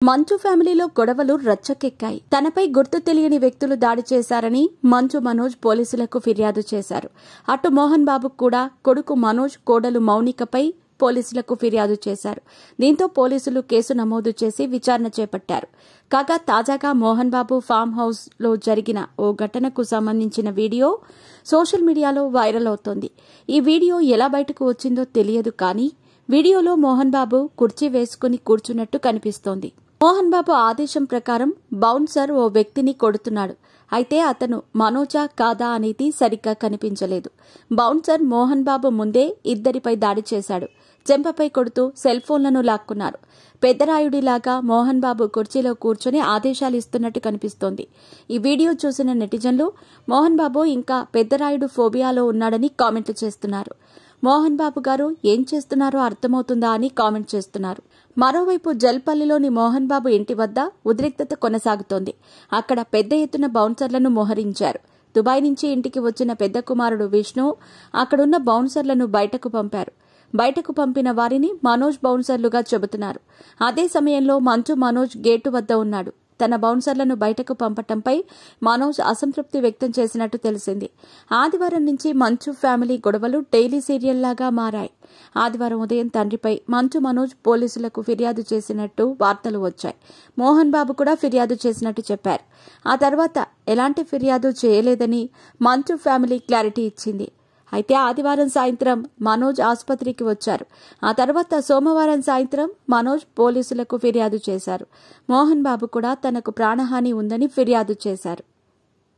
మంచు ఫ్యామిలీలో గొడవలు రచ్చకెక్కాయి. తనపై గుర్తు తెలియని వ్యక్తులు దాడి చేశారని మంచు మనోజ్ పోలీసులకు ఫిర్యాదు చేశారు. అటు మోహన్ బాబు కూడా కొడుకు మనోజ్, కోడలు మౌనికపై పోలీసులకు ఫిర్యాదు చేశారు. దీంతో పోలీసులు కేసు నమోదు చేసి విచారణ చేపట్టారు. కాగా తాజాగా మోహన్ బాబు ఫామ్ హౌస్ లో జరిగిన ఓ ఘటనకు సంబంధించిన వీడియో సోషల్ మీడియాలో వైరల్ అవుతోంది. ఈ వీడియో ఎలా బయటకు వచ్చిందో తెలియదు కానీ వీడియోలో మోహన్ బాబు కుర్చీ వేసుకుని కూర్చున్నట్టు కనిపిస్తోంది. మోహన్ బాబు ఆదేశం ప్రకారం బౌన్సర్ ఓ వ్యక్తిని కొడుతున్నాడు. అయితే అతను మనోజా కాదా అనేది సరిగ్గా కనిపించలేదు. బౌన్సర్ మోహన్ బాబు ముందే ఇద్దరిపై దాడి చేశాడు. చెంపపై కొడుతూ సెల్ ఫోన్లను లాక్కున్నారు. పెద్దరాయుడిలాగా మోహన్ బాబు కుర్చీలో కూర్చొని ఆదేశాలు ఇస్తున్నట్టు కనిపిస్తోంది. ఈ వీడియో చూసిన నెటిజన్లు మోహన్ బాబు ఇంకా పెద్దరాయుడు ఫోబియాలో ఉన్నాడని కామెంట్లు చేస్తున్నారు. మోహన్ బాబు గారు ఏం చేస్తున్నారో అర్థమవుతుందా అని కామెంట్ చేస్తున్నారు. మరోవైపు జల్పల్లిలోని మోహన్ బాబు ఇంటి వద్ద ఉద్రిక్తత కొనసాగుతోంది. అక్కడ పెద్ద ఎత్తున బౌన్సర్లను మోహరించారు. దుబాయ్ నుంచి ఇంటికి వచ్చిన పెద్ద కుమారుడు విష్ణు అక్కడున్న బౌన్సర్లను బయటకు పంపారు. బయటకు పంపిన వారిని మనోజ్ బౌన్సర్లుగా చెబుతున్నారు. అదే సమయంలో మంచు మనోజ్ గేటు వద్ద ఉన్నాడు. తన బౌన్సర్లను బయటకు పంపటంపై మనోజ్ అసంతృప్తి వ్యక్తం చేసినట్టు తెలిసింది. ఆదివారం నుంచి మంచు ఫ్యామిలీ గొడవలు డైలీ సీరియల్ లాగా మారాయి. ఆదివారం ఉదయం తండ్రిపై మంచు మనోజ్ పోలీసులకు ఫిర్యాదు చేసినట్టు వార్తలు వచ్చాయి. మోహన్ బాబు కూడా ఫిర్యాదు చేసినట్టు చెప్పారు. ఆ తర్వాత ఎలాంటి ఫిర్యాదు చేయలేదని మంచు ఫ్యామిలీ క్లారిటీ ఇచ్చింది. అయితే ఆదివారం సాయంత్రం మనోజ్ ఆసుపత్రికి వచ్చారు. ఆ తర్వాత సోమవారం సాయంత్రం మనోజ్ పోలీసులకు ఫిర్యాదు చేశారు. మోహన్ బాబు కూడా తనకు ప్రాణహాని ఉందని ఫిర్యాదు చేశారు.